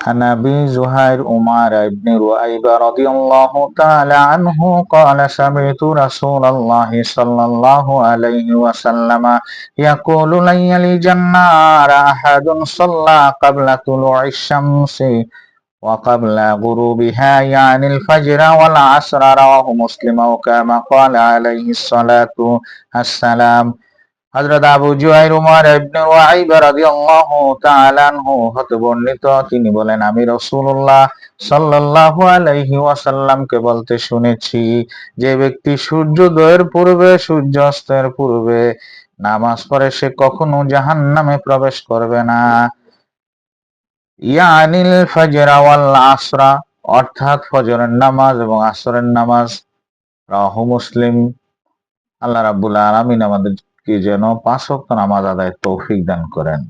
عن أبي زهير أمارة بن رؤيبة رضي الله تعالى عنه قال سمعت رسول الله صلى الله عليه وسلم يقول لن يلج النار أحد صلى قبل طلوع الشمس وقبل غروبها يعني الفجر والعصر رواه مسلم وكما قال عليه الصلاة والسلام। হযরত আবু জুহাইর উমর ইবনে ওয়াইবা রাদিয়াল্লাহু তাআলা আনহু হতে বর্ণিত, তিনি বলেন, আমি রাসূলুল্লাহ সাল্লাল্লাহু আলাইহি ওয়াসাল্লামকে বলতে শুনেছি, যে ব্যক্তি সূর্যোদয়ের পূর্বে সূর্যাস্তের পূর্বে নামাজ পড়ে সে কখনো জাহান্নামে প্রবেশ করবে না। ইয়ানিল ফজর ওয়াল আসরা, অর্থাৎ ফজরের নামাজ এবং আসরের নামাজ। রাওয়াহু মুসলিম। আল্লাহ রাব্বুল আলামিন আমাদেরকে যেন 5 ওয়াক্ত নামাজ আদায়ের তৌফিক দান করেন।